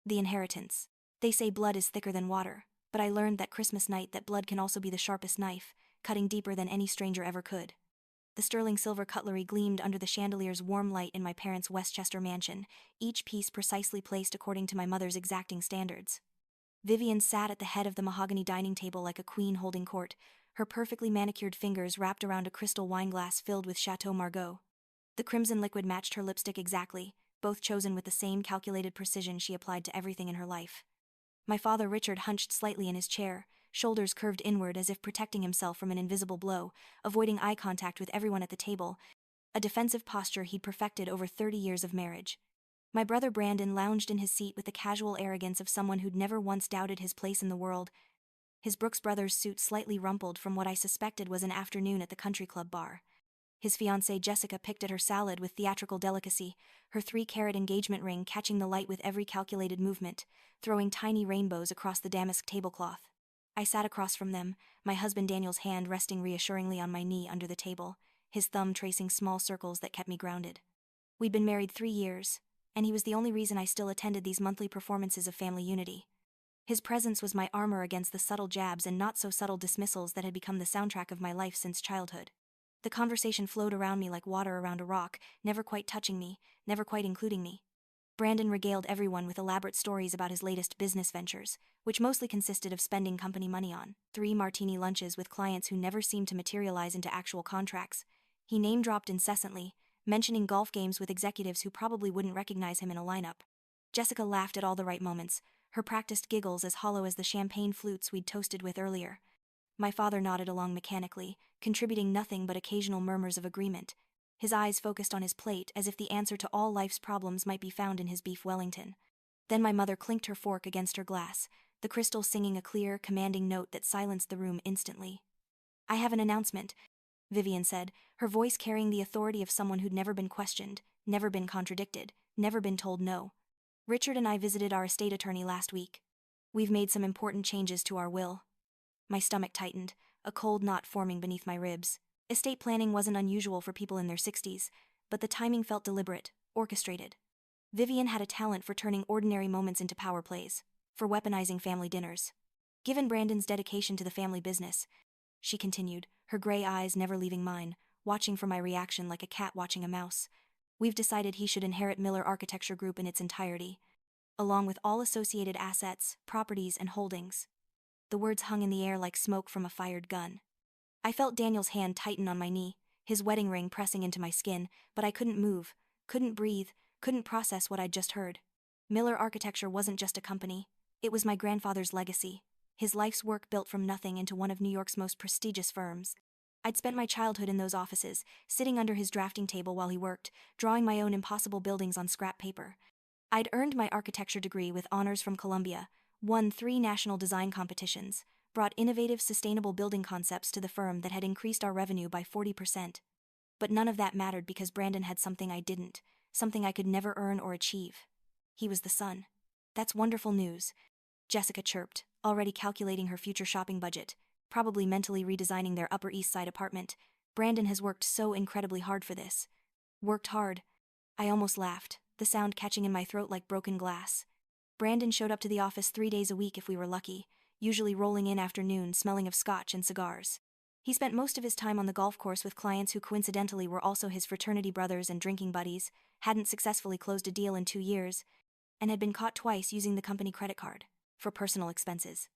The inheritance. They say blood is thicker than water, but I learned that Christmas night that blood can also be the sharpest knife, cutting deeper than any stranger ever could. The sterling silver cutlery gleamed under the chandelier's warm light in my parents' Westchester mansion, each piece precisely placed according to my mother's exacting standards. Vivian sat at the head of the mahogany dining table like a queen holding court, her perfectly manicured fingers wrapped around a crystal wineglass filled with Chateau Margaux. The crimson liquid matched her lipstick exactly, both chosen with the same calculated precision she applied to everything in her life. My father Richard hunched slightly in his chair, shoulders curved inward as if protecting himself from an invisible blow, avoiding eye contact with everyone at the table, a defensive posture he'd perfected over 30 years of marriage. My brother Brandon lounged in his seat with the casual arrogance of someone who'd never once doubted his place in the world, his Brooks Brothers suit slightly rumpled from what I suspected was an afternoon at the country club bar. His fiancée Jessica picked at her salad with theatrical delicacy, her 3-carat engagement ring catching the light with every calculated movement, throwing tiny rainbows across the damask tablecloth. I sat across from them, my husband Daniel's hand resting reassuringly on my knee under the table, his thumb tracing small circles that kept me grounded. We'd been married 3 years, and he was the only reason I still attended these monthly performances of family unity. His presence was my armor against the subtle jabs and not-so-subtle dismissals that had become the soundtrack of my life since childhood. The conversation flowed around me like water around a rock, never quite touching me, never quite including me. Brandon regaled everyone with elaborate stories about his latest business ventures, which mostly consisted of spending company money on 3 martini lunches with clients who never seemed to materialize into actual contracts. He name-dropped incessantly, mentioning golf games with executives who probably wouldn't recognize him in a lineup. Jessica laughed at all the right moments, her practiced giggles as hollow as the champagne flutes we'd toasted with earlier. My father nodded along mechanically, contributing nothing but occasional murmurs of agreement, his eyes focused on his plate as if the answer to all life's problems might be found in his beef Wellington. Then my mother clinked her fork against her glass, the crystal singing a clear, commanding note that silenced the room instantly. "I have an announcement," Vivian said, her voice carrying the authority of someone who'd never been questioned, never been contradicted, never been told no. "Richard and I visited our estate attorney last week. We've made some important changes to our will." My stomach tightened, a cold knot forming beneath my ribs. Estate planning wasn't unusual for people in their 60s, but the timing felt deliberate, orchestrated. Vivian had a talent for turning ordinary moments into power plays, for weaponizing family dinners. Given Brandon's dedication to the family business, she continued, her gray eyes never leaving mine, watching for my reaction like a cat watching a mouse, we've decided he should inherit Miller Architecture Group in its entirety, along with all associated assets, properties, and holdings. The words hung in the air like smoke from a fired gun. I felt Daniel's hand tighten on my knee, his wedding ring pressing into my skin, but I couldn't move, couldn't breathe, couldn't process what I'd just heard. Miller Architecture wasn't just a company, it was my grandfather's legacy, his life's work built from nothing into one of New York's most prestigious firms. I'd spent my childhood in those offices, sitting under his drafting table while he worked, drawing my own impossible buildings on scrap paper. I'd earned my architecture degree with honors from Columbia, won 3 national design competitions, brought innovative, sustainable building concepts to the firm that had increased our revenue by 40%. But none of that mattered because Brandon had something I didn't, something I could never earn or achieve. He was the son. "That's wonderful news," Jessica chirped, already calculating her future shopping budget, probably mentally redesigning their Upper East Side apartment. "Brandon has worked so incredibly hard for this." "Worked hard?" I almost laughed, the sound catching in my throat like broken glass. Brandon showed up to the office 3 days a week if we were lucky, usually rolling in after noon smelling of scotch and cigars. He spent most of his time on the golf course with clients who coincidentally were also his fraternity brothers and drinking buddies, hadn't successfully closed a deal in 2 years, and had been caught twice using the company credit card for personal expenses.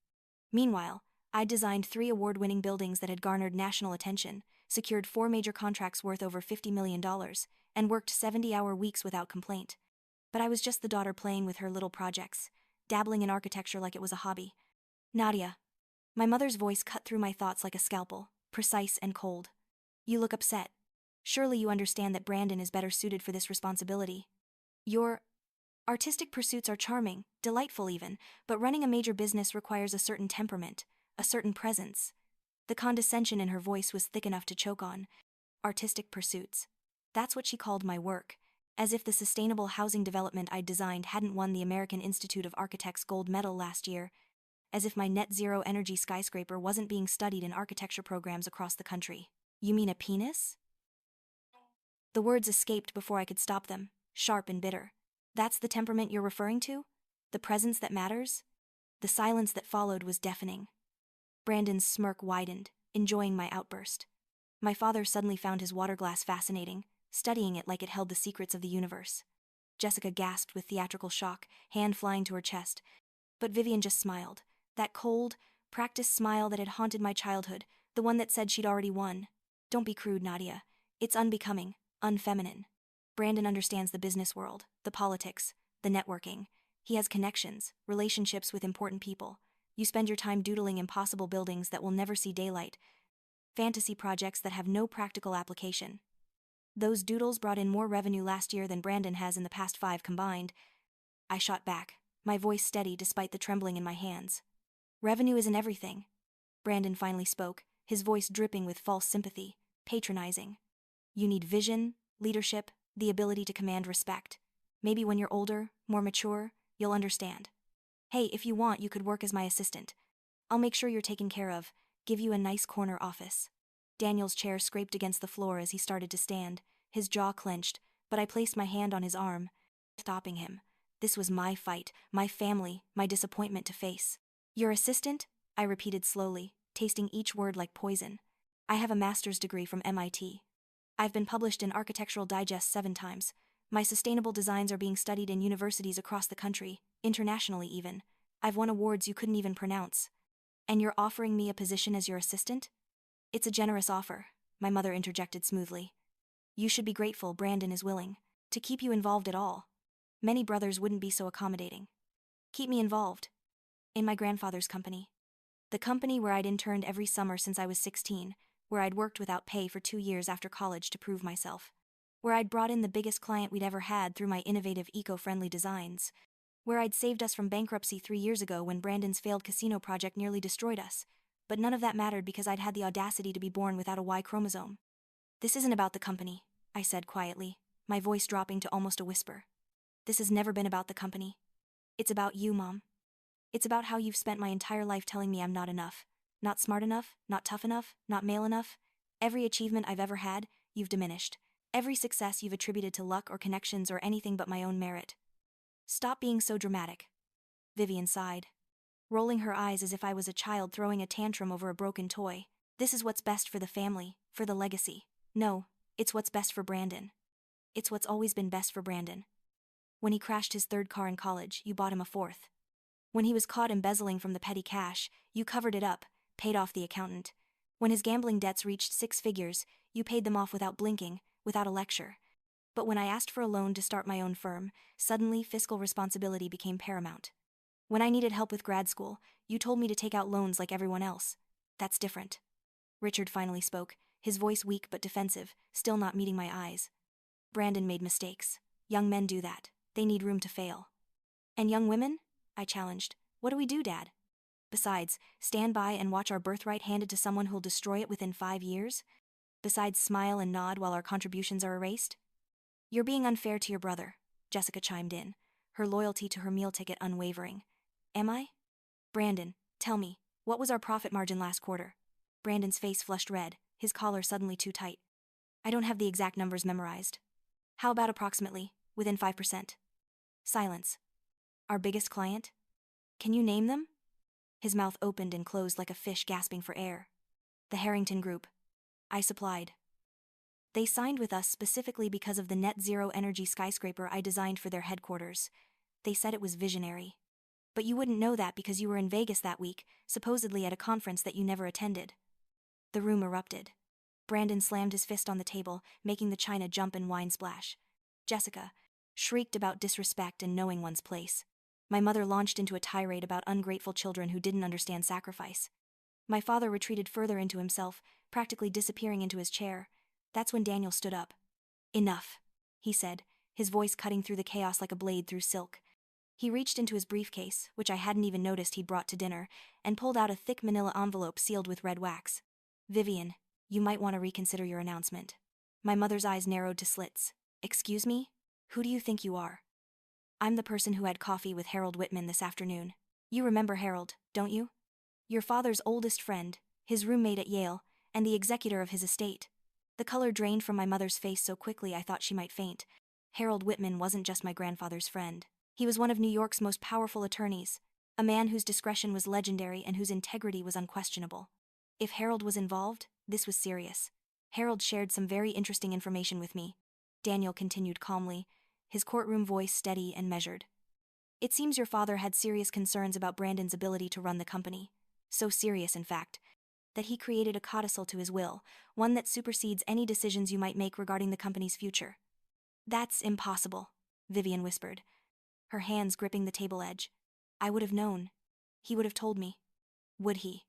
Meanwhile, I'd designed 3 award-winning buildings that had garnered national attention, secured 4 major contracts worth over $50 million, and worked 70-hour weeks without complaint. But I was just the daughter playing with her little projects, dabbling in architecture like it was a hobby. "Nadia." My mother's voice cut through my thoughts like a scalpel, precise and cold. "You look upset. Surely you understand that Brandon is better suited for this responsibility. Your artistic pursuits are charming, delightful even, but running a major business requires a certain temperament, a certain presence." The condescension in her voice was thick enough to choke on. Artistic pursuits. That's what she called my work, as if the sustainable housing development I'd designed hadn't won the American Institute of Architects gold medal last year, as if my net-zero energy skyscraper wasn't being studied in architecture programs across the country. "You mean a penis?" The words escaped before I could stop them, sharp and bitter. "That's the temperament you're referring to?" The presence that matters? The silence that followed was deafening. Brandon's smirk widened, enjoying my outburst. My father suddenly found his water glass fascinating, studying it like it held the secrets of the universe. Jessica gasped with theatrical shock, hand flying to her chest. But Vivian just smiled. That cold, practiced smile that had haunted my childhood, the one that said she'd already won. Don't be crude, Nadia. It's unbecoming, unfeminine. Brandon understands the business world, the politics, the networking. He has connections, relationships with important people. You spend your time doodling impossible buildings that will never see daylight, fantasy projects that have no practical application. Those doodles brought in more revenue last year than Brandon has in the past 5 combined. I shot back, my voice steady despite the trembling in my hands. Revenue isn't everything. Brandon finally spoke, his voice dripping with false sympathy, patronizing. You need vision, leadership, the ability to command respect. Maybe when you're older, more mature, you'll understand. Hey, if you want, you could work as my assistant. I'll make sure you're taken care of, give you a nice corner office. Daniel's chair scraped against the floor as he started to stand, his jaw clenched, but I placed my hand on his arm, stopping him. This was my fight, my family, my disappointment to face. Your assistant? I repeated slowly, tasting each word like poison. I have a master's degree from MIT. I've been published in Architectural Digest 7 times. My sustainable designs are being studied in universities across the country, internationally even. I've won awards you couldn't even pronounce. And you're offering me a position as your assistant? It's a generous offer, my mother interjected smoothly. You should be grateful Brandon is willing to keep you involved at all. Many brothers wouldn't be so accommodating. Keep me involved. In my grandfather's company. The company where I'd interned every summer since I was 16, where I'd worked without pay for 2 years after college to prove myself. Where I'd brought in the biggest client we'd ever had through my innovative eco-friendly designs. Where I'd saved us from bankruptcy 3 years ago when Brandon's failed casino project nearly destroyed us. But none of that mattered because I'd had the audacity to be born without a Y chromosome. This isn't about the company, I said quietly, my voice dropping to almost a whisper. This has never been about the company. It's about you, Mom. It's about how you've spent my entire life telling me I'm not enough. Not smart enough, not tough enough, not male enough. Every achievement I've ever had, you've diminished. Every success you've attributed to luck or connections or anything but my own merit. Stop being so dramatic. Vivian sighed, rolling her eyes as if I was a child throwing a tantrum over a broken toy. This is what's best for the family, for the legacy. No, it's what's best for Brandon. It's what's always been best for Brandon. When he crashed his 3rd car in college, you bought him a 4th. When he was caught embezzling from the petty cash, you covered it up, paid off the accountant. When his gambling debts reached 6 figures, you paid them off without blinking, without a lecture. But when I asked for a loan to start my own firm, suddenly fiscal responsibility became paramount. When I needed help with grad school, you told me to take out loans like everyone else. That's different. Richard finally spoke, his voice weak but defensive, still not meeting my eyes. Brandon made mistakes. Young men do that. They need room to fail. And young women? I challenged. What do we do, Dad? Besides, stand by and watch our birthright handed to someone who'll destroy it within 5 years? Besides, smile and nod while our contributions are erased? You're being unfair to your brother, Jessica chimed in, her loyalty to her meal ticket unwavering. Am I? Brandon, tell me, what was our profit margin last quarter? Brandon's face flushed red, his collar suddenly too tight. I don't have the exact numbers memorized. How about approximately, within 5%? Silence. Our biggest client? Can you name them? His mouth opened and closed like a fish gasping for air. The Harrington Group. I supplied. They signed with us specifically because of the net zero energy skyscraper I designed for their headquarters. They said it was visionary. But you wouldn't know that because you were in Vegas that week, supposedly at a conference that you never attended. The room erupted. Brandon slammed his fist on the table, making the china jump and wine splash. Jessica shrieked about disrespect and knowing one's place. My mother launched into a tirade about ungrateful children who didn't understand sacrifice. My father retreated further into himself, practically disappearing into his chair. That's when Daniel stood up. Enough, he said, his voice cutting through the chaos like a blade through silk. He reached into his briefcase, which I hadn't even noticed he'd brought to dinner, and pulled out a thick manila envelope sealed with red wax. Vivian, you might want to reconsider your announcement. My mother's eyes narrowed to slits. Excuse me? Who do you think you are? I'm the person who had coffee with Harold Whitman this afternoon. You remember Harold, don't you? Your father's oldest friend, his roommate at Yale, and the executor of his estate. The color drained from my mother's face so quickly I thought she might faint. Harold Whitman wasn't just my grandfather's friend. He was one of New York's most powerful attorneys, a man whose discretion was legendary and whose integrity was unquestionable. If Harold was involved, this was serious. Harold shared some very interesting information with me, Daniel continued calmly, his courtroom voice steady and measured. It seems your father had serious concerns about Brandon's ability to run the company. So serious, in fact, that he created a codicil to his will, one that supersedes any decisions you might make regarding the company's future. That's impossible, Vivian whispered, her hands gripping the table edge. I would have known. He would have told me. Would he?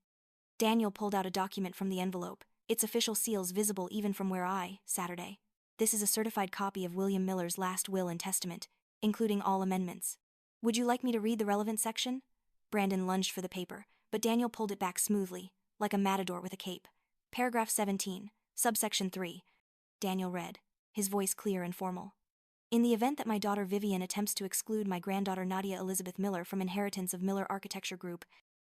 Daniel pulled out a document from the envelope, its official seals visible even from where Saturday. This is a certified copy of William Miller's last will and testament, including all amendments. Would you like me to read the relevant section? Brandon lunged for the paper, but Daniel pulled it back smoothly, like a matador with a cape. Paragraph 17, subsection 3. Daniel read, his voice clear and formal. In the event that my daughter Vivian attempts to exclude my granddaughter Nadia Elizabeth Miller from inheritance of Miller Architecture Group,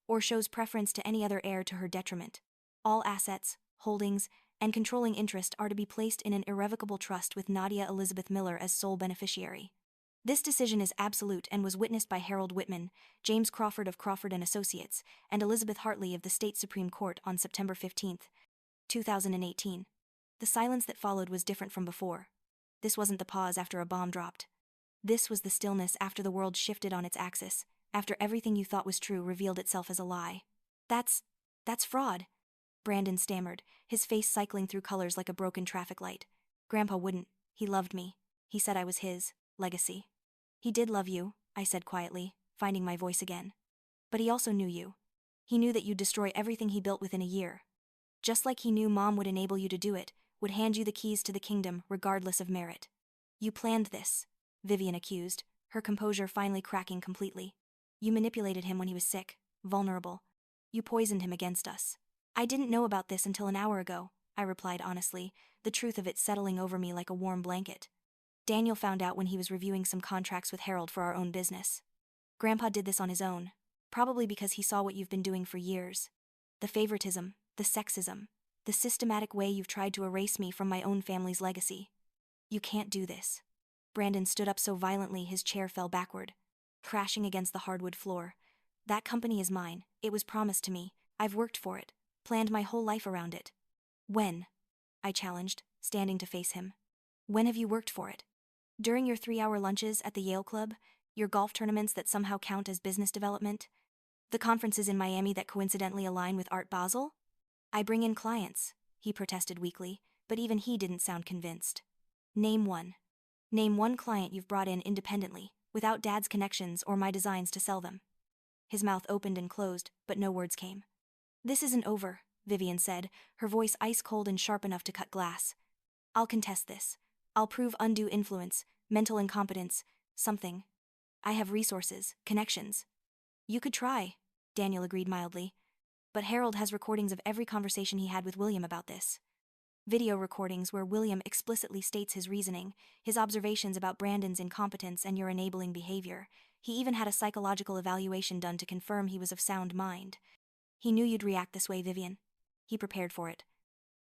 or shows preference to any other heir to her detriment, all assets, holdings, and controlling interest are to be placed in an irrevocable trust with Nadia Elizabeth Miller as sole beneficiary. This decision is absolute and was witnessed by Harold Whitman, James Crawford of Crawford & Associates, and Elizabeth Hartley of the State Supreme Court on September 15, 2018. The silence that followed was different from before. This wasn't the pause after a bomb dropped. This was the stillness after the world shifted on its axis, after everything you thought was true revealed itself as a lie. That's fraud, Brandon stammered, his face cycling through colors like a broken traffic light. Grandpa wouldn't. He loved me. He said I was his legacy. He did love you, I said quietly, finding my voice again. But he also knew you. He knew that you'd destroy everything he built within a year. Just like he knew Mom would enable you to do it, would hand you the keys to the kingdom regardless of merit. You planned this, Vivian accused, her composure finally cracking completely. You manipulated him when he was sick, vulnerable. You poisoned him against us. I didn't know about this until an hour ago, I replied honestly, the truth of it settling over me like a warm blanket. Daniel found out when he was reviewing some contracts with Harold for our own business. Grandpa did this on his own, probably because he saw what you've been doing for years. The favoritism, the sexism, the systematic way you've tried to erase me from my own family's legacy. You can't do this. Brandon stood up so violently his chair fell backward, crashing against the hardwood floor. That company is mine. It was promised to me. I've worked for it, planned my whole life around it. When? I challenged, standing to face him. When have you worked for it? During your 3-hour lunches at the Yale Club? Your golf tournaments that somehow count as business development? The conferences in Miami that coincidentally align with Art Basel? I bring in clients, he protested weakly, but even he didn't sound convinced. Name one. Name one client you've brought in independently, without Dad's connections or my designs to sell them. His mouth opened and closed, but no words came. This isn't over, Vivian said, her voice ice-cold and sharp enough to cut glass. I'll contest this. I'll prove undue influence, mental incompetence, something. I have resources, connections. You could try, Daniel agreed mildly. But Harold has recordings of every conversation he had with William about this. Video recordings where William explicitly states his reasoning, his observations about Brandon's incompetence and your enabling behavior. He even had a psychological evaluation done to confirm he was of sound mind. He knew you'd react this way, Vivian. He prepared for it.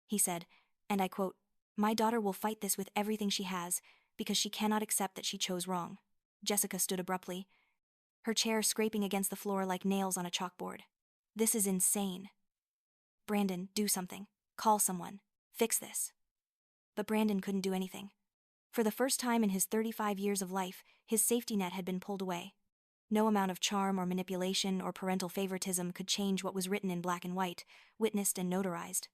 He said, and I quote, "My daughter will fight this with everything she has, because she cannot accept that she chose wrong." Jessica stood abruptly, her chair scraping against the floor like nails on a chalkboard. This is insane. Brandon, do something. Call someone. Fix this. But Brandon couldn't do anything. For the first time in his 35 years of life, his safety net had been pulled away. No amount of charm or manipulation or parental favoritism could change what was written in black and white, witnessed and notarized.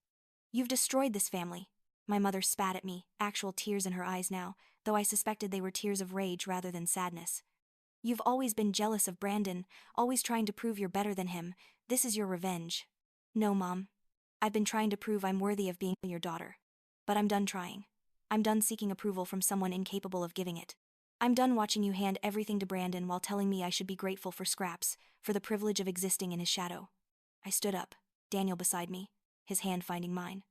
You've destroyed this family. My mother spat at me, actual tears in her eyes now, though I suspected they were tears of rage rather than sadness. You've always been jealous of Brandon, always trying to prove you're better than him. This is your revenge. No, Mom. I've been trying to prove I'm worthy of being your daughter. But I'm done trying. I'm done seeking approval from someone incapable of giving it. I'm done watching you hand everything to Brandon while telling me I should be grateful for scraps, for the privilege of existing in his shadow. I stood up, Daniel beside me, his hand finding mine.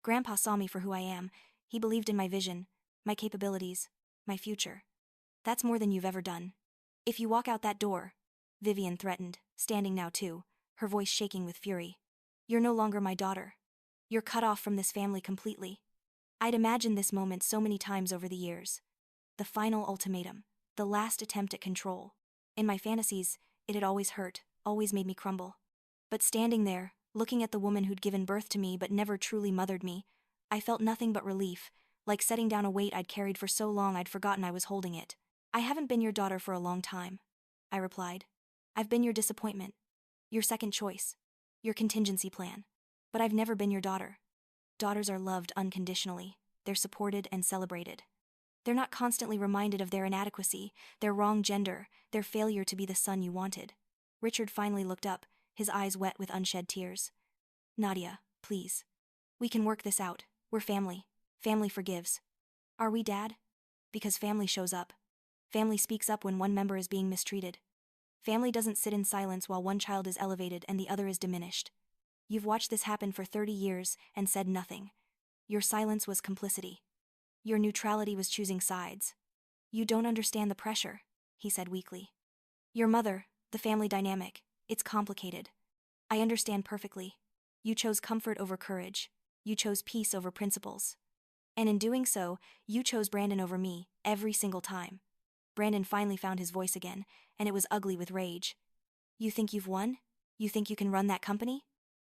Grandpa saw me for who I am. He believed in my vision, my capabilities, my future. That's more than you've ever done. If you walk out that door, Vivian threatened, standing now too, her voice shaking with fury. You're no longer my daughter. You're cut off from this family completely. I'd imagined this moment so many times over the years. The final ultimatum. The last attempt at control. In my fantasies, it had always hurt, always made me crumble. But standing there, looking at the woman who'd given birth to me but never truly mothered me, I felt nothing but relief, like setting down a weight I'd carried for so long I'd forgotten I was holding it. "I haven't been your daughter for a long time," I replied. "I've been your disappointment, your second choice, your contingency plan. But I've never been your daughter. Daughters are loved unconditionally. They're supported and celebrated. They're not constantly reminded of their inadequacy, their wrong gender, their failure to be the son you wanted." Richard finally looked up, his eyes wet with unshed tears. "Nadia, please. We can work this out. We're family. Family forgives. Are we, Dad? Because family shows up. Family speaks up when one member is being mistreated. Family doesn't sit in silence while one child is elevated and the other is diminished. You've watched this happen for 30 years and said nothing. Your silence was complicity. Your neutrality was choosing sides. You don't understand the pressure," he said weakly. "Your mother, the family dynamic, it's complicated. I understand perfectly. You chose comfort over courage. You chose peace over principles. And in doing so, you chose Brandon over me, every single time." Brandon finally found his voice again, and it was ugly with rage. "You think you've won? You think you can run that company?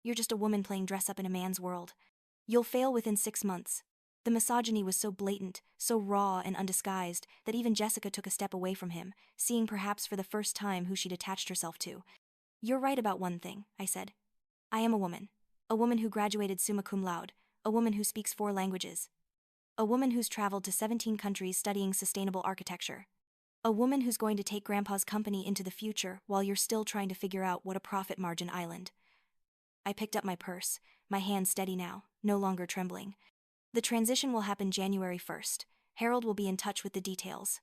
You're just a woman playing dress-up in a man's world. You'll fail within 6 months." The misogyny was so blatant, so raw and undisguised, that even Jessica took a step away from him, seeing perhaps for the first time who she'd attached herself to. "You're right about one thing," I said. "I am a woman who graduated summa cum laude, a woman who speaks 4 languages. A woman who's traveled to 17 countries studying sustainable architecture. A woman who's going to take Grandpa's company into the future while you're still trying to figure out what a profit margin island." I picked up my purse, my hand steady now, no longer trembling. "The transition will happen January 1st. Harold will be in touch with the details.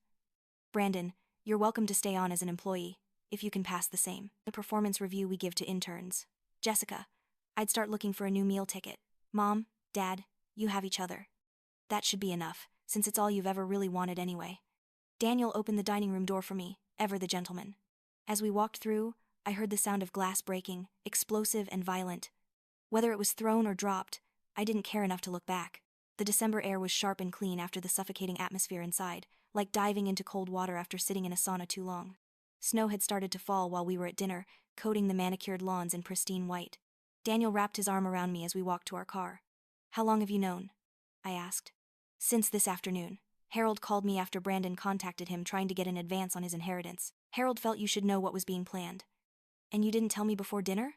Brandon, you're welcome to stay on as an employee, if you can pass the same. The performance review we give to interns. Jessica, I'd start looking for a new meal ticket. Mom, Dad, you have each other. That should be enough, since it's all you've ever really wanted anyway." Daniel opened the dining room door for me, ever the gentleman. As we walked through, I heard the sound of glass breaking, explosive and violent. Whether it was thrown or dropped, I didn't care enough to look back. The December air was sharp and clean after the suffocating atmosphere inside, like diving into cold water after sitting in a sauna too long. Snow had started to fall while we were at dinner, coating the manicured lawns in pristine white. Daniel wrapped his arm around me as we walked to our car. "How long have you known?" I asked. "Since this afternoon. Harold called me after Brandon contacted him trying to get an advance on his inheritance. Harold felt you should know what was being planned." "And you didn't tell me before dinner?"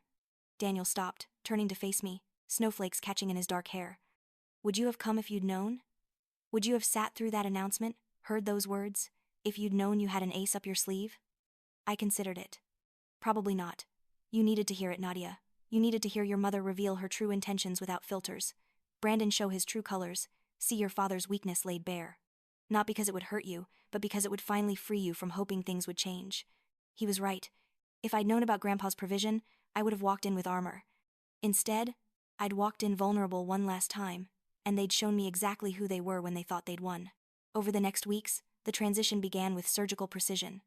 Daniel stopped, turning to face me, snowflakes catching in his dark hair. "Would you have come if you'd known? Would you have sat through that announcement, heard those words, if you'd known you had an ace up your sleeve?" I considered it. "Probably not. You needed to hear it, Nadia. You needed to hear your mother reveal her true intentions without filters. Brandon show his true colors, see your father's weakness laid bare. Not because it would hurt you, but because it would finally free you from hoping things would change. He was right. If I'd known about Grandpa's provision, I would have walked in with armor. Instead, I'd walked in vulnerable one last time, and they'd shown me exactly who they were when they thought they'd won." Over the next weeks, the transition began with surgical precision.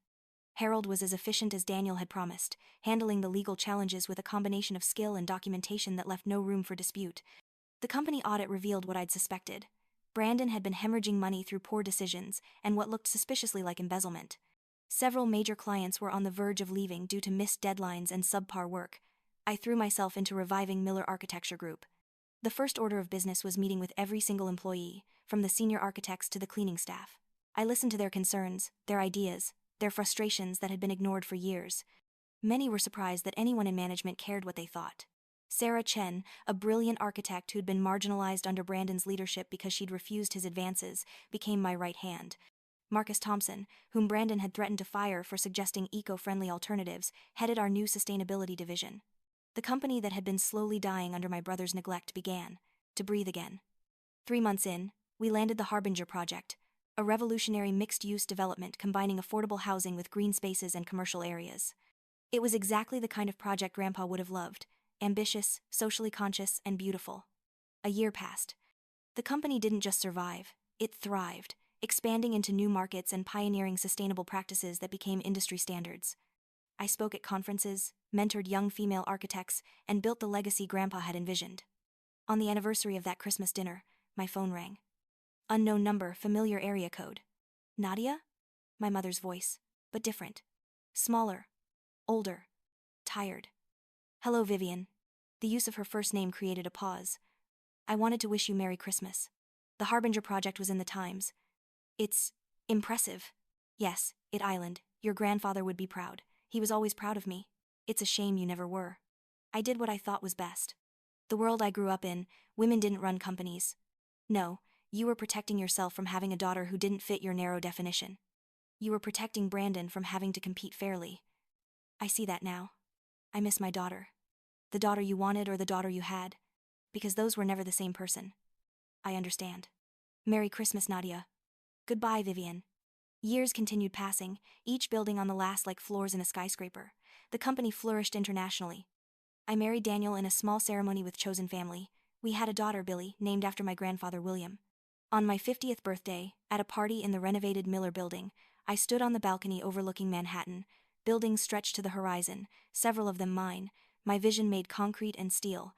Harold was as efficient as Daniel had promised, handling the legal challenges with a combination of skill and documentation that left no room for dispute. The company audit revealed what I'd suspected. Brandon had been hemorrhaging money through poor decisions and what looked suspiciously like embezzlement. Several major clients were on the verge of leaving due to missed deadlines and subpar work. I threw myself into reviving Miller Architecture Group. The first order of business was meeting with every single employee, from the senior architects to the cleaning staff. I listened to their concerns, their ideas, their frustrations that had been ignored for years. Many were surprised that anyone in management cared what they thought. Sarah Chen, a brilliant architect who'd been marginalized under Brandon's leadership because she'd refused his advances, became my right hand. Marcus Thompson, whom Brandon had threatened to fire for suggesting eco-friendly alternatives, headed our new sustainability division. The company that had been slowly dying under my brother's neglect began to breathe again. 3 months in, we landed the Harbinger project, a revolutionary mixed-use development combining affordable housing with green spaces and commercial areas. It was exactly the kind of project Grandpa would have loved, ambitious, socially conscious, and beautiful. A year passed. The company didn't just survive, it thrived, expanding into new markets and pioneering sustainable practices that became industry standards. I spoke at conferences, mentored young female architects, and built the legacy Grandpa had envisioned. On the anniversary of that Christmas dinner, my phone rang. Unknown number, familiar area code. "Nadia?" my mother's voice, but different. Smaller. Older. Tired. Hello, Vivian. The use of her first name created a pause. I wanted to wish you Merry Christmas. The Harbinger project was in the Times. It's impressive. Yes, it Island. Your grandfather would be proud. He was always proud of me. It's a shame you never were. I did what I thought was best. The world I grew up in, women didn't run companies. No, you were protecting yourself from having a daughter who didn't fit your narrow definition. You were protecting Brandon from having to compete fairly. I see that now. I miss my daughter. The daughter you wanted or the daughter you had. Because those were never the same person. I understand. Merry Christmas, Nadia. Goodbye, Vivian. Years continued passing, each building on the last like floors in a skyscraper. The company flourished internationally. I married Daniel in a small ceremony with chosen family. We had a daughter, Billy, named after my grandfather, William. On my 50th birthday, at a party in the renovated Miller Building, I stood on the balcony overlooking Manhattan. Buildings stretched to the horizon, several of them mine, my vision made concrete and steel.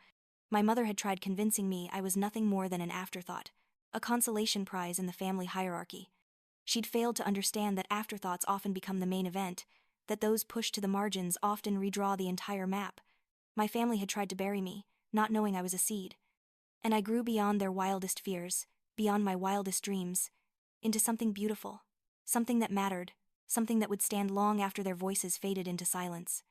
My mother had tried convincing me I was nothing more than an afterthought, a consolation prize in the family hierarchy. She'd failed to understand that afterthoughts often become the main event, that those pushed to the margins often redraw the entire map. My family had tried to bury me, not knowing I was a seed. And I grew beyond their wildest fears, beyond my wildest dreams, into something beautiful, something that mattered, something that would stand long after their voices faded into silence.